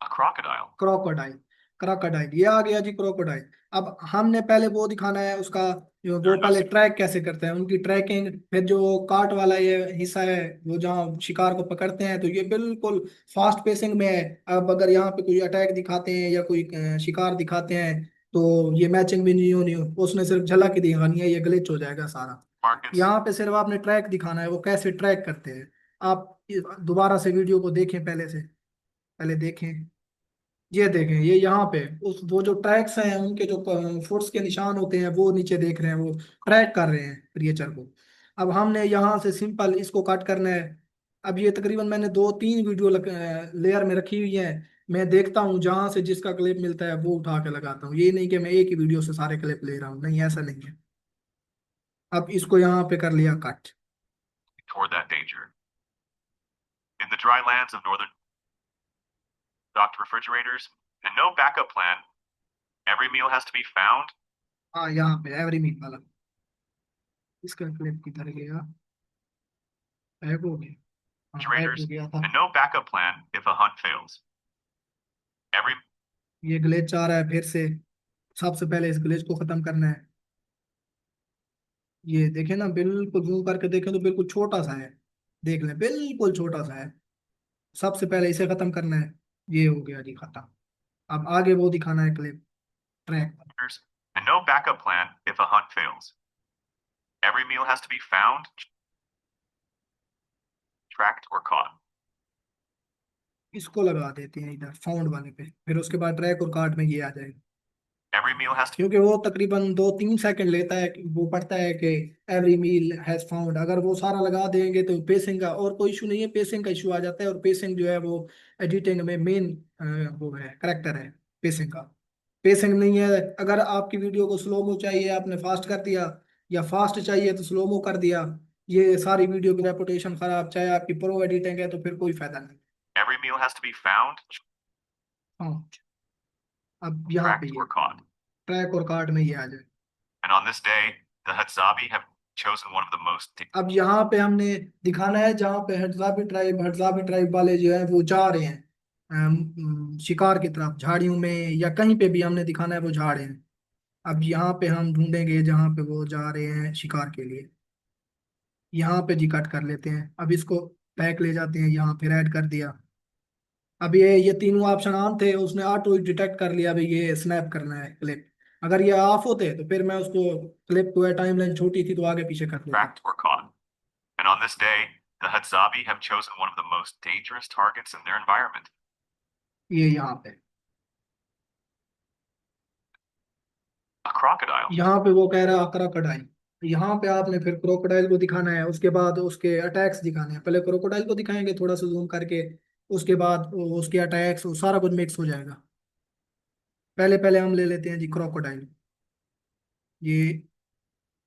A crocodile. Crocodile. Crocodile ये आ गया जी क्रोकोडाइल। अब हमने पहले वो दिखाना है उसका जो There वो are no पहले ट्रैक कैसे करते हैं उनकी ट्रैकिंग। फिर जो काट वाला ये हिस्सा है वो जहाँ शिकार को पकड़ते हैं तो ये बिल्कुल फास्ट पेसिंग में है। अब अगर यहाँ पे कोई अटैक दिखाते हैं या कोई शिकार दिखाते हैं तो ये मैचिंग भी नहीं होनी। उसने सिर्फ झलक ही दिखानी है ये ग्लिच हो जाएगा सारा। markets. यहाँ पे सिर्फ आपने ट्रैक दिखाना है वो कैसे ट्रैक करते हैं। आप दोबारा से वीडियो को देखें पहले से पहले देखें। ये देखें ये यहाँ पे उस वो जो ट्रैक्स हैं उनके जो फुट्स के निशान होते हैं वो नीचे देख रहे हैं वो ट्रैक कर रहे हैं क्रिएचर को। अब हमने यहाँ से सिंपल इसको कट करना है। अब ये तकरीबन मैंने 2-3 वीडियो लेयर में रखी हुई है। मैं देखता हूँ जहां से जिसका क्लिप मिलता है वो उठा के लगाता हूँ। ये नहीं कि मैं एक ही वीडियो से सारे क्लिप ले रहा हूँ नहीं ऐसा नहीं है। अब इसको यहाँ पे कर लिया cut. Toward that danger. In the dry lands of northern docked refrigerators and no backup plan, every meal has to be found, हाँ यहाँ पे एवरी मीट वाला इसका क्लिप किधर गया। बैक हो गया। हाँ बैक हो refrigerators, गया था। and no backup plan if a hunt fails. Every ये ग्लिच आ रहा है फिर से। सबसे पहले इस ग्लिच को खत्म करना है। ये देखें ना बिल्कुल जूम करके देखें तो बिल्कुल छोटा सा है। देख लें बिल्कुल छोटा सा है। सबसे पहले इसे खत्म करना है। ये हो गया जी खत्म। अब आगे वो दिखाना है clip track. and no backup plan if a hunt fails. Every meal has to be found, tracked, or caught. इसको लगा देते हैं इधर फाउंड वाले पे फिर उसके बाद ट्रैक और कार्ट में ये आ जाएगा। Every meal has to क्योंकि वो तकरीबन 2-3 सेकंड लेता है वो पढ़ता है कि एवरी मील हैज फाउंड। अगर वो सारा लगा देंगे तो पेसिंग का और कोई इशू नहीं है पेसिंग का इशू आ जाता है। और पेसिंग जो है वो एडिटिंग में मेन वो है करेक्टर है पेसिंग का। पेसिंग नहीं है अगर आपकी वीडियो को स्लो मो चाहिए आपने फास्ट कर दिया या फास्ट चाहिए तो स्लो मो कर दिया। ये सारी वीडियो की रेपुटेशन खराब चाहे आपकी प्रो एडिटिंग है तो फिर कोई फायदा नहीं। every meal has to be found, हाँ अब यहाँ पे tracked, ये or caught. ट्रैक और कार्ड में ये आ जाए। And on this day, the Hadzabi have chosen one of the most अब यहाँ पे हमने दिखाना है जहाँ पे हडजाबी ट्राइब वाले जो है वो जा रहे हैं शिकार की तरफ झाड़ियों में या कहीं पे भी हमने दिखाना है वो जा रहे हैं। अब यहाँ पे हम ढूंढेंगे जहाँ पे वो जा रहे हैं शिकार के लिए। यहाँ पे जी कट कर लेते हैं। अब इसको बैक ले जाते हैं यहाँ फिर ऐड कर दिया। अब ये तीनों ऑप्शन ऑन थे उसने ऑटो डिटेक्ट कर लिया भाई ये स्नैप करना है क्लिप। अगर ये ऑफ होते तो फिर मैं उसको क्लिप को टाइमलाइन छोटी थी तो आगे पीछे कर देता। tracked or caught. And on this day, the Hadzabi have chosen one of the most dangerous targets in their environment. ये यहाँ पे A crocodile. यहाँ पे वो कह रहा है क्रोकोडाइल। यहाँ पे आपने फिर क्रोकोडाइल को दिखाना है उसके बाद उसके अटैक्स दिखाने हैं। पहले क्रोकोडाइल को दिखाएंगे थोड़ा सा जूम करके उसके बाद उसके अटैक्स सारा कुछ मिक्स हो जाएगा। पहले पहले हम ले लेते हैं जी क्रोकोडाइल। ये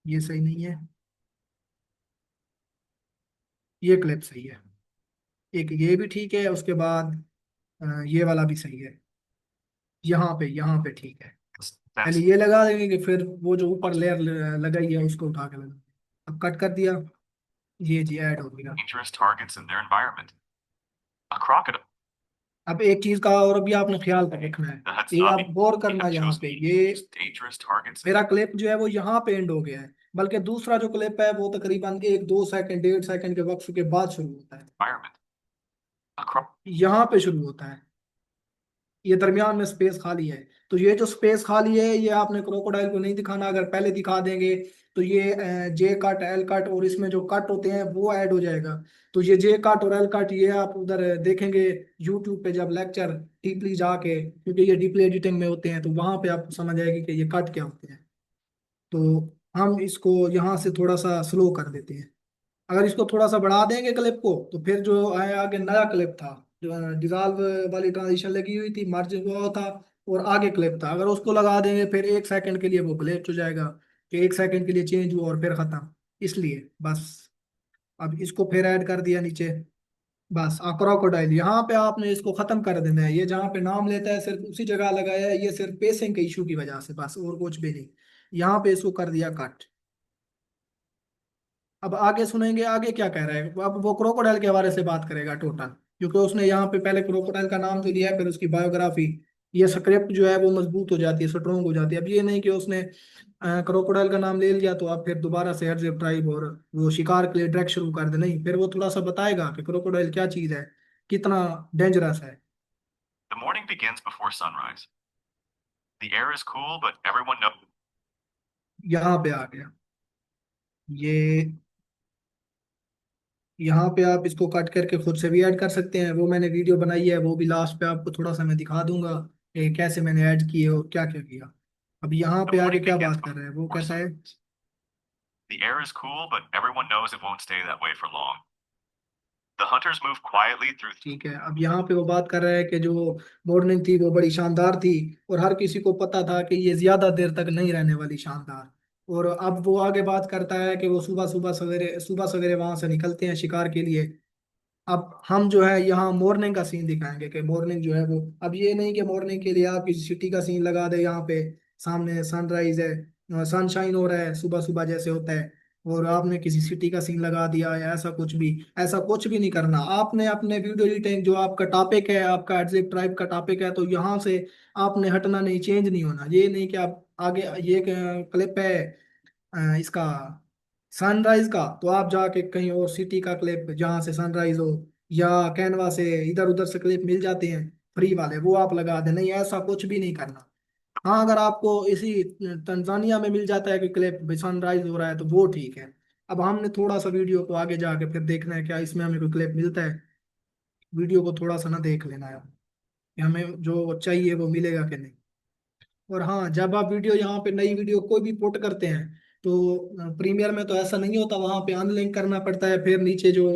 ये सही नहीं है। ये क्लिप सही है। एक ये भी ठीक है उसके बाद ये वाला भी सही है। यहाँ पे ठीक है। पहले Since ये लगा देंगे कि फिर वो जो ऊपर लेयर लगाई है उसको उठा के लगा। अब कट कर दिया। ये जी ऐड हो गया। dangerous targets in their environment. A crocodile. अब एक चीज का और भी आपने ख्याल रखना है। The ये आप Hadzabi गौर करना have यहाँ chosen पे one of the ये most dangerous targets in मेरा क्लिप जो है वो यहाँ पे एंड हो गया है। बल्कि दूसरा जो क्लिप है वो तकरीबन 1-2 सेकंड 1.5 सेकंड के वक्त के बाद शुरू होता है। the environment. A यहाँ पे शुरू होता है। ये दरमियान में स्पेस खाली है। तो ये जो स्पेस खाली है ये आपने क्रोकोडाइल को नहीं दिखाना। अगर पहले दिखा देंगे तो ये जे कट, एल कट और इसमें जो कट होते हैं वो ऐड हो जाएगा। तो ये जे कट और एल कट ये आप उधर देखेंगे यूट्यूब पे जब लेक्चर डीपली जाके, क्योंकि ये डीपली एडिटिंग में होते हैं, तो वहां पे आपको समझ आएगी कि ये कट क्या होते हैं। तो हम इसको यहाँ से थोड़ा सा स्लो कर देते हैं। अगर इसको थोड़ा सा बढ़ा देंगे क्लिप को, तो फिर जो आए आगे नया क्लिप था, जो डिजॉल्व वाली ट्रांजिशन लगी हुई थी, मर्ज हुआ था, और आगे क्लिप था, अगर उसको लगा देंगे फिर 1 सेकंड के लिए वो ग्लिच हो जाएगा कि 1 सेकंड के लिए चेंज हुआ और फिर खत्म। इसलिए बस अब इसको फिर ऐड कर दिया नीचे। बस क्रोकोडाइल यहाँ पे आपने इसको खत्म कर देना है। ये जहाँ पे नाम लेता है सिर्फ उसी जगह लगाया है, ये सिर्फ पेसिंग के इशू की वजह से, बस और कुछ भी नहीं। यहाँ पे इसको कर दिया कट। अब आगे सुनेंगे आगे क्या कह रहा है। अब वो क्रोकोडाइल के बारे से बात करेगा टोटल, क्योंकि उसने यहाँ पे पहले क्रोकोडाइल का नाम तो लिया है, फिर उसकी बायोग्राफी। ये स्क्रिप्ट जो है वो मजबूत हो जाती है, स्ट्रोंग हो जाती है। अब ये नहीं कि उसने क्रोकोडाइल का नाम ले लिया तो अब फिर दोबारा से हर्ज ट्राइब और वो शिकार के लिए ट्रैक शुरू कर दे। नहीं, फिर वो थोड़ा सा बताएगा कि क्रोकोडाइल क्या चीज है, कितना डेंजरस है। The morning begins before sunrise. The air is cool, but everyone knows. यहाँ पे आ गया ये। यहाँ पे आप इसको कट करके खुद से भी ऐड कर सकते हैं, वो मैंने वीडियो बनाई है, वो भी लास्ट पे आपको थोड़ा सा मैं दिखा दूंगा कि कैसे मैंने ऐड किए और क्या क्या किया। अब यहाँ The पे आगे morning क्या begins बात कर रहे हैं, वो before कहता है। sunrise. The air is cool, but everyone knows it won't stay that way for long. The hunters move quietly through. ठीक है, अब यहाँ पे वो बात कर रहा है कि जो मॉर्निंग थी वो बड़ी शानदार थी, और हर किसी को पता था कि ये ज्यादा देर तक नहीं रहने वाली शानदार। और अब वो आगे बात करता है कि वो सुबह सवेरे वहां से निकलते हैं शिकार के लिए। अब हम जो है यहाँ मॉर्निंग का सीन दिखाएंगे कि मॉर्निंग जो है वो, अब ये नहीं कि मॉर्निंग के लिए आप किसी सिटी का सीन लगा दे, यहाँ पे सामने सनराइज है, सनशाइन हो रहा है सुबह सुबह जैसे होता है, और आपने किसी सिटी का सीन लगा दिया, या ऐसा कुछ भी नहीं करना। आपने अपने वीडियो एडिटिंग जो आपका टॉपिक है, आपका एडजेक्ट ट्राइब का टॉपिक है, तो यहाँ से आपने हटना नहीं, चेंज नहीं होना। ये नहीं कि आप आगे ये क्लिप है इसका सनराइज का, तो आप जाके कहीं और सिटी का क्लिप जहाँ से सनराइज हो, या कैनवा से इधर उधर से क्लिप मिल जाते हैं फ्री वाले, वो आप लगा दें। नहीं, ऐसा कुछ भी नहीं करना। हाँ, अगर आपको इसी तंजानिया में मिल जाता है कि क्लिप सनराइज हो रहा है तो वो ठीक है। अब हमने थोड़ा सा वीडियो को आगे जाके फिर देखना है क्या इसमें हमें कोई क्लिप मिलता है। वीडियो को थोड़ा सा ना देख लेना है कि हमें जो चाहिए वो मिलेगा कि नहीं। और हाँ, जब आप वीडियो यहाँ पे नई वीडियो कोई भी पोर्ट करते हैं, तो प्रीमियर में तो ऐसा नहीं होता, वहां पे अनलिंक करना पड़ता है, फिर नीचे जो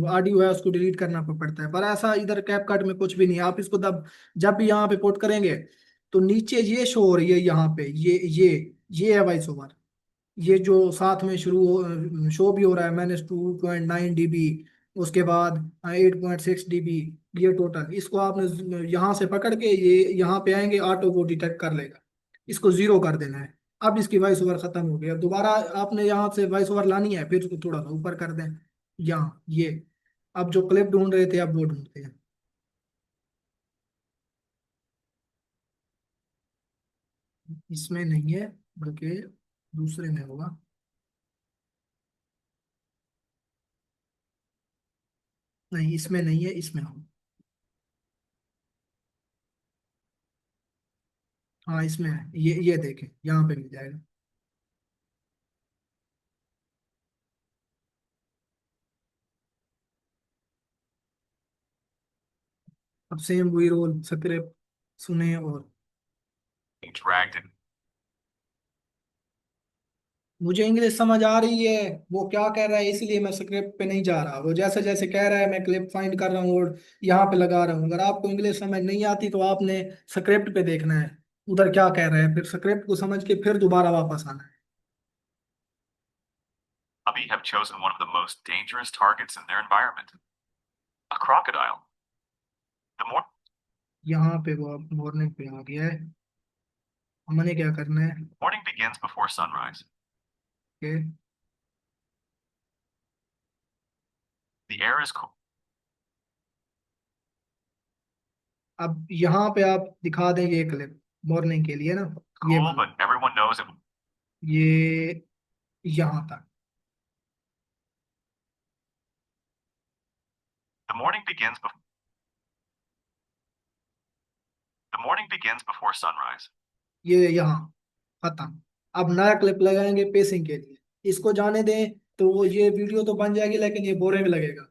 ऑडियो है उसको डिलीट करना पड़ता है। पर ऐसा इधर कैपकट में कुछ भी नहीं है। आप इसको जब भी यहाँ पे पोर्ट करेंगे तो नीचे ये शो हो रही है, यहाँ पे ये है वॉइस ओवर। ये जो साथ में शो भी हो रहा है, -2.9 dB, उसके बाद 8.6 dB, ये टोटल इसको आपने यहाँ से पकड़ के ये यहाँ पे आएंगे, ऑटो को डिटेक्ट कर लेगा। इसको 0 कर देना है। अब इसकी वॉइस ओवर खत्म हो गया। दोबारा आपने यहाँ से वॉइस ओवर लानी है, फिर उसको थोड़ा सा ऊपर कर दें। यहाँ ये अब जो क्लिप ढूंढ रहे थे अब वो ढूंढते हैं। इसमें नहीं है, बल्कि दूसरे में होगा। नहीं, इसमें नहीं है, इसमें होगा। हाँ, इसमें है, ये देखें, यहाँ पे मिल जाएगा। अब सेम वही रोल स्क्रिप्ट सुने। और Being dragged in. मुझे इंग्लिश समझ आ रही है वो क्या कह रहा है, इसलिए मैं स्क्रिप्ट पे नहीं जा रहा। वो जैसे जैसे कह रहा है मैं क्लिप फाइंड कर रहा हूँ और यहाँ पे लगा रहा हूँ। अगर आपको इंग्लिश समझ नहीं आती तो आपने स्क्रिप्ट पे देखना है उधर क्या कह रहा है, फिर स्क्रिप्ट को समझ के फिर दोबारा वापस आना है। Avi have chosen one of the most dangerous targets in their environment, a crocodile. The यहाँ पे वो अब मॉर्निंग पे आ गया है। हमने क्या करना है morning begins before sunrise. कि The air is cool. अब यहाँ पे आप दिखा दें ये क्लिप मॉर्निंग के लिए ना, ये Cool, वाला, but everyone knows it. ये यहाँ तक। The morning begins before. The morning begins before sunrise. ये यहाँ खत्म। अब नया क्लिप लगाएंगे पेसिंग के लिए, इसको जाने दें तो वो ये वीडियो तो बन जाएगी लेकिन ये बोरिंग लगेगा।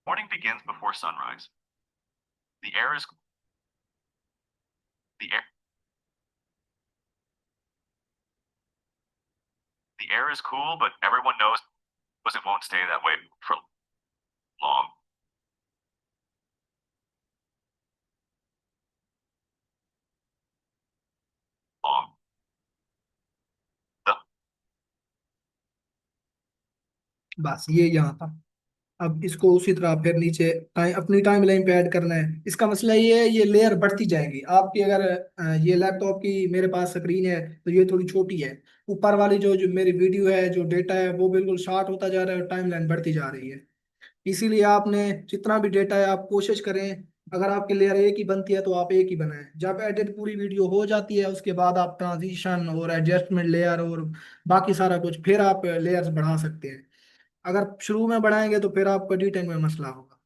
Morning begins before sunrise. The air is the air the air is cool, but everyone knows it won't stay that way for long. Long. The बस ये यहाँ था। अब इसको उसी तरह फिर नीचे अपनी टाइम लाइन पे ऐड करना है। इसका मसला ये है, ये लेयर बढ़ती जाएगी आपकी। अगर ये लैपटॉप की मेरे पास स्क्रीन है तो ये थोड़ी छोटी है। ऊपर वाली जो जो मेरी वीडियो है, जो डेटा है, वो बिल्कुल शार्ट होता जा रहा है और टाइम लाइन बढ़ती जा रही है। इसीलिए आपने जितना भी डेटा है आप कोशिश करें, अगर आपकी लेयर एक ही बनती है तो आप एक ही बनाएं। जब एडिट पूरी वीडियो हो जाती है उसके बाद आप ट्रांजिशन और एडजस्टमेंट लेयर और बाकी सारा कुछ फिर आप लेयर्स बढ़ा सकते हैं। अगर शुरू में बढ़ाएंगे तो फिर आपको एडिटिंग में मसला होगा।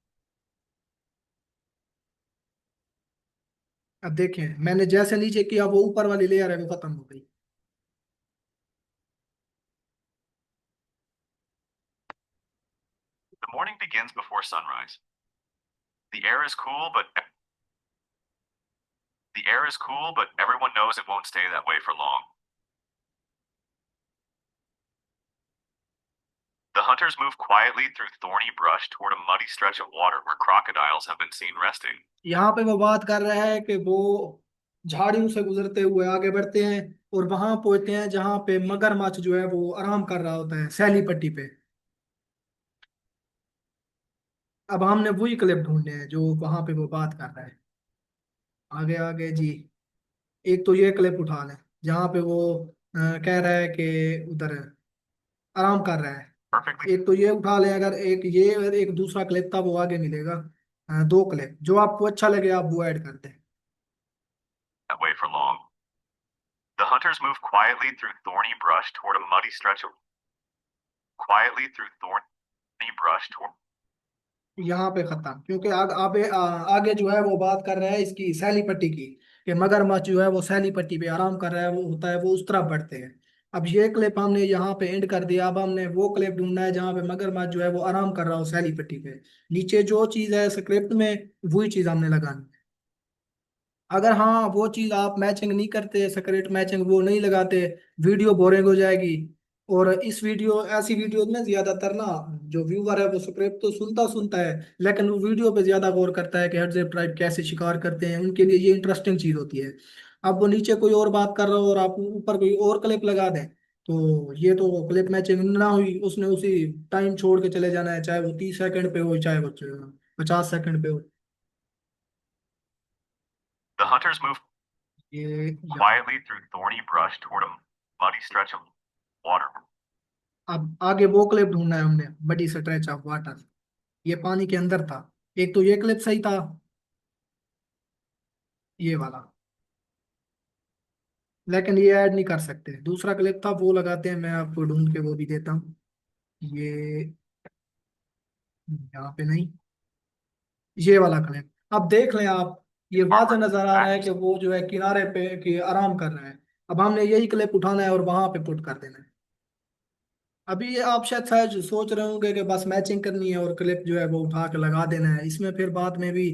अब देखें मैंने जैसे नीचे किया वो ऊपर वाली लेयर है वो खत्म हो गई। the morning begins before sunrise. The air is cool, but everyone knows it won't stay that way for long. The hunters move quietly through thorny brush toward a muddy stretch of water where crocodiles have been seen resting. यहाँ पे वो बात कर रहा है कि वो झाड़ियों से गुजरते हुए आगे बढ़ते हैं और वहां पहुंचते हैं जहां पे मगरमच्छ जो है वो आराम कर रहा होता है सैली पट्टी पे। अब हमने वही क्लिप ढूंढने हैं जो वहां पे वो बात कर रहा है। आगे आगे जी। एक तो ये क्लिप उठा लें जहाँ पे वो कह रहा है कि उधर आराम कर रहा है। Perfectly एक तो ये उठा लें, अगर एक ये और एक दूसरा क्लिप था वो आगे मिलेगा। दो क्लिप जो आपको अच्छा लगे आप वो ऐड कर दें। that way for long. The hunters move quietly through thorny brush toward a muddy stretch of quietly through thorny brush toward यहाँ पे खत्म, क्योंकि आगे जो है वो बात कर रहा है इसकी सैली पट्टी की, कि मगरमच्छ जो है वो सैली पट्टी पे आराम कर रहा है, वो होता है वो उस तरफ बढ़ते हैं। अब ये क्लिप हमने यहाँ पे एंड कर दिया। अब हमने वो क्लिप ढूंढना है जहाँ पे मगरमच्छ जो है वो आराम कर रहा हो सैली पट्टी पे। नीचे जो चीज है स्क्रिप्ट में वही चीज हमने लगानी है। अगर हाँ वो चीज आप मैचिंग नहीं करते, स्क्रिप्ट मैचिंग वो नहीं लगाते, वीडियो बोरिंग हो जाएगी। और इस वीडियो ऐसी वीडियो में ज्यादातर ना जो व्यूअर है वो स्क्रिप्ट तो सुनता सुनता है लेकिन वो वीडियो पे ज्यादा गौर करता है कि हर्ज़ेब ट्राइब कैसे शिकार करते हैं। उनके लिए ये इंटरेस्टिंग चीज होती है। अब वो नीचे कोई और बात कर रहा हो और आप ऊपर कोई और क्लिप लगा दें तो ये तो क्लिप मैचिंग ना हुई, उसने उसी टाइम छोड़ के चले जाना है, चाहे वो 30 सेकंड पे हो चाहे वो 50 सेकंड पे हो। the hunters move ये यहाँ। quietly through thorny brush toward a muddy stretch of water. अब आगे वो क्लिप ढूंढना है हमने, बड़ी स्ट्रेच ऑफ वाटर। ये पानी के अंदर था। एक तो ये क्लिप सही था, ये वाला, लेकिन ये ऐड नहीं कर सकते। दूसरा क्लिप था वो लगाते हैं, मैं आपको ढूंढ के वो भी देता हूँ। ये यहाँ पे नहीं, ये वाला क्लिप। अब देख लें आप, ये वाज़ह Farmer नजर आ रहा है acts कि वो जो है किनारे पे कि आराम कर रहा है। अब हमने यही क्लिप उठाना है और वहां पे पुट कर देना है। अभी ये आप शायद सोच रहे होंगे कि बस मैचिंग करनी है और क्लिप जो है वो उठा के लगा देना है। इसमें फिर बाद में भी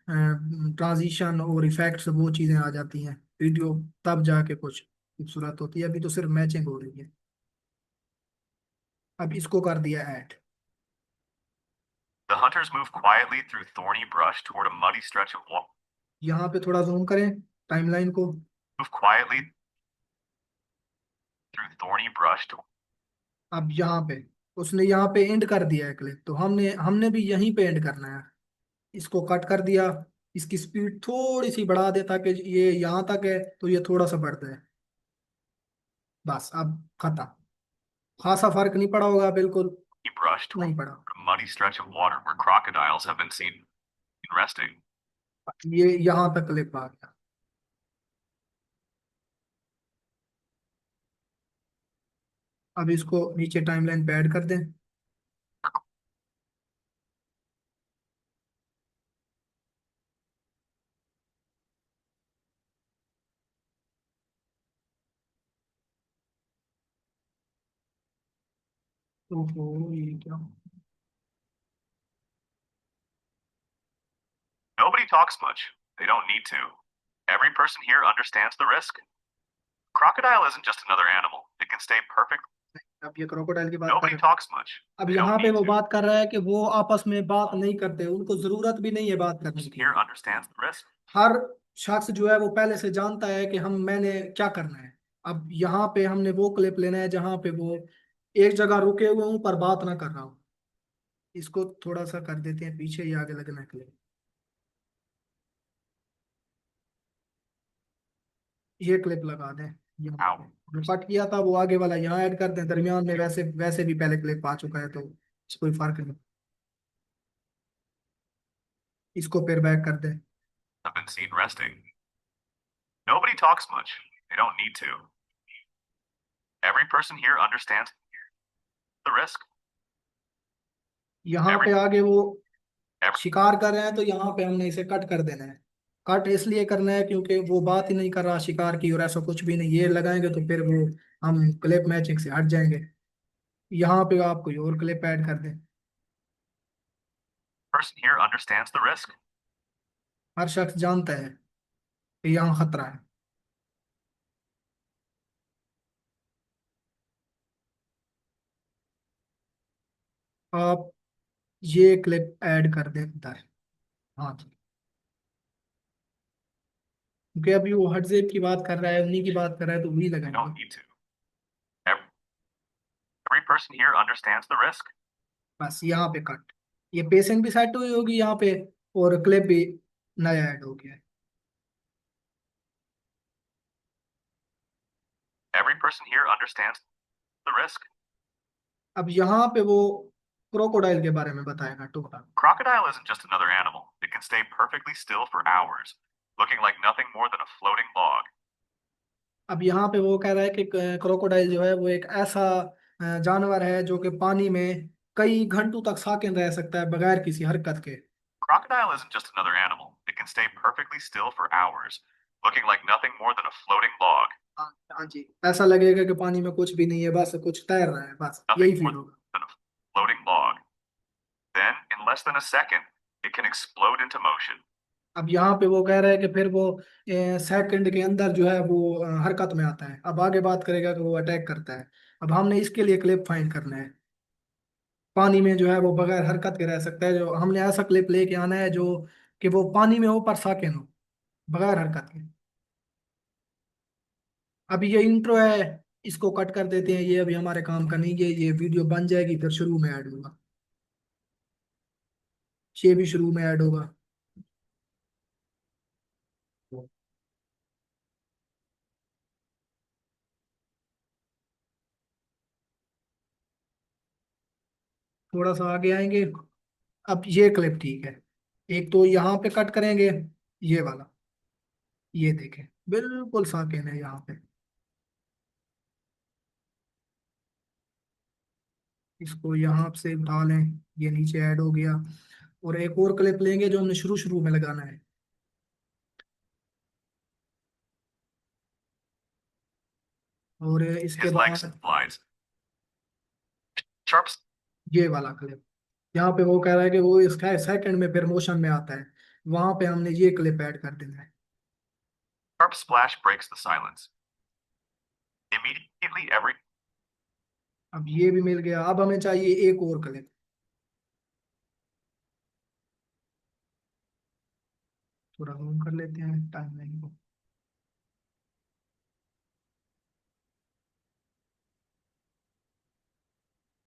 ट्रांजिशन और इफेक्ट्स वो चीजें आ जाती हैं वीडियो, तब जाके कुछ खूबसूरत होती है। अभी तो सिर्फ मैचिंग हो रही है। अब इसको कर दिया add. the hunters move quietly through thorny brush toward a muddy stretch of water. यहाँ पे थोड़ा जूम करें टाइमलाइन को। Move quietly through thorny brush toward अब यहाँ पे उसने यहाँ पे एंड कर दिया है क्लिप, तो हमने हमने भी यहीं पे एंड करना है। इसको कट कर दिया, इसकी स्पीड थोड़ी सी बढ़ा दे ताकि ये यहाँ तक है तो ये थोड़ा सा बढ़ता है। बस अब खत्म। खासा फर्क नहीं पड़ा होगा, बिल्कुल brush toward नहीं पड़ा। a muddy stretch of water where crocodiles have been seen resting. ये यहाँ तक क्लिप आ गया। अब इसको नीचे टाइमलाइन पे ऐड कर दें। ओहो, ये क्या। Nobody talks much. They don't need to. Every person here understands the risk. Crocodile isn't just another animal. It can stay perfect. अब ये क्रोकोडाइल की बात कर Nobody रहे हैं। talks much. अब They don't यहाँ पे need वो to. बात कर रहा है कि वो आपस में बात नहीं करते, उनको जरूरत भी नहीं है बात करने Person की। here understands the risk. हर शख्स जो है वो पहले से जानता है कि हम मैंने क्या करना है। अब यहाँ पे हमने वो क्लिप लेना है जहाँ पे वो एक जगह रुके हुए हूँ पर बात ना कर रहा हूँ। इसको थोड़ा सा कर देते हैं पीछे, ही आगे लगने के लिए। ये क्लिप लगा दें यहाँ पे। Ow. जो कट किया था वो आगे वाला यहाँ ऐड कर दें दरमियान में, वैसे वैसे भी पहले क्लिप आ चुका है तो कोई फर्क नहीं। इसको फिर बैक कर दें। Have been seen resting. Nobody talks much. They don't need to. Every person here understands the risk. यहाँ Every पे आगे वो every शिकार कर रहे हैं तो यहाँ पे हमने इसे कट कर देना है। कट इसलिए करना है क्योंकि वो बात ही नहीं कर रहा शिकार की, और ऐसा कुछ भी नहीं। ये लगाएंगे तो फिर वो हम क्लिप मैचिंग से हट जाएंगे। यहाँ पे आप कोई और क्लिप ऐड कर दें। person here understands the risk. हर शख्स जानता है कि यहाँ खतरा है। आप ये क्लिप ऐड कर दें इधर। हाँ जी, क्योंकि अभी वो हटजेब की बात कर रहा है, उन्हीं की बात कर रहा है तो वही They लगाएंगे। don't need to. Every person here understands the risk. बस यहाँ पे कट। ये पेशेंट भी सेट हुई होगी यहाँ पे, और क्लिप भी नया ऐड हो गया है। Every person here understands the risk. अब यहाँ पे वो क्रोकोडाइल के बारे में बताएगा total. Crocodile isn't just another animal. It can stay perfectly still for hours, looking like nothing more than a floating log. अब यहाँ पे वो कह रहा है कि क्रोकोडाइल जो है वो एक ऐसा जानवर है जो कि पानी में कई घंटों तक साकिन रह सकता है बगैर किसी हरकत के। Crocodile isn't just another animal. It can stay perfectly still for hours, looking like nothing more than a floating log. हाँ हाँ जी, ऐसा लगेगा कि पानी में कुछ भी नहीं है, बस कुछ तैर रहा है, बस Nothing यही more फील होगा। than a floating log. Then, in less than a second, it can explode into motion. अब यहाँ पे वो कह रहा है कि फिर वो सेकंड के अंदर जो है वो हरकत में आता है। अब आगे बात करेगा कि वो अटैक करता है। अब हमने इसके लिए क्लिप फाइंड करना है पानी में जो है वो बगैर हरकत के रह सकता है। जो हमने ऐसा क्लिप लेके आना है जो कि वो पानी में हो पर साकिन हो, बगैर हरकत के। अभी ये इंट्रो है, इसको कट कर देते हैं, ये अभी हमारे काम का नहीं है। ये वीडियो बन जाएगी फिर शुरू में ऐड होगा। ये भी शुरू में ऐड होगा। थोड़ा सा आगे आएंगे। अब ये क्लिप ठीक है। एक तो यहाँ पे कट करेंगे, ये वाला। ये देखें, बिल्कुल साकिन है यहाँ पे। इसको यहाँ से उठा लें, ये नीचे ऐड हो गया। और एक और क्लिप लेंगे जो हमने शुरू शुरू में लगाना है। और इसके His legs बाद flies. Sharp ये वाला क्लिप। यहाँ पे वो कह रहा है कि वो इसका सेकंड में फिर मोशन में आता है, वहां पे हमने ये क्लिप ऐड कर देना है। sharp splash breaks the silence. Immediately, every अब ये भी मिल गया। अब हमें चाहिए एक और क्लिप। थोड़ा जूम कर लेते हैं टाइम लाइन को।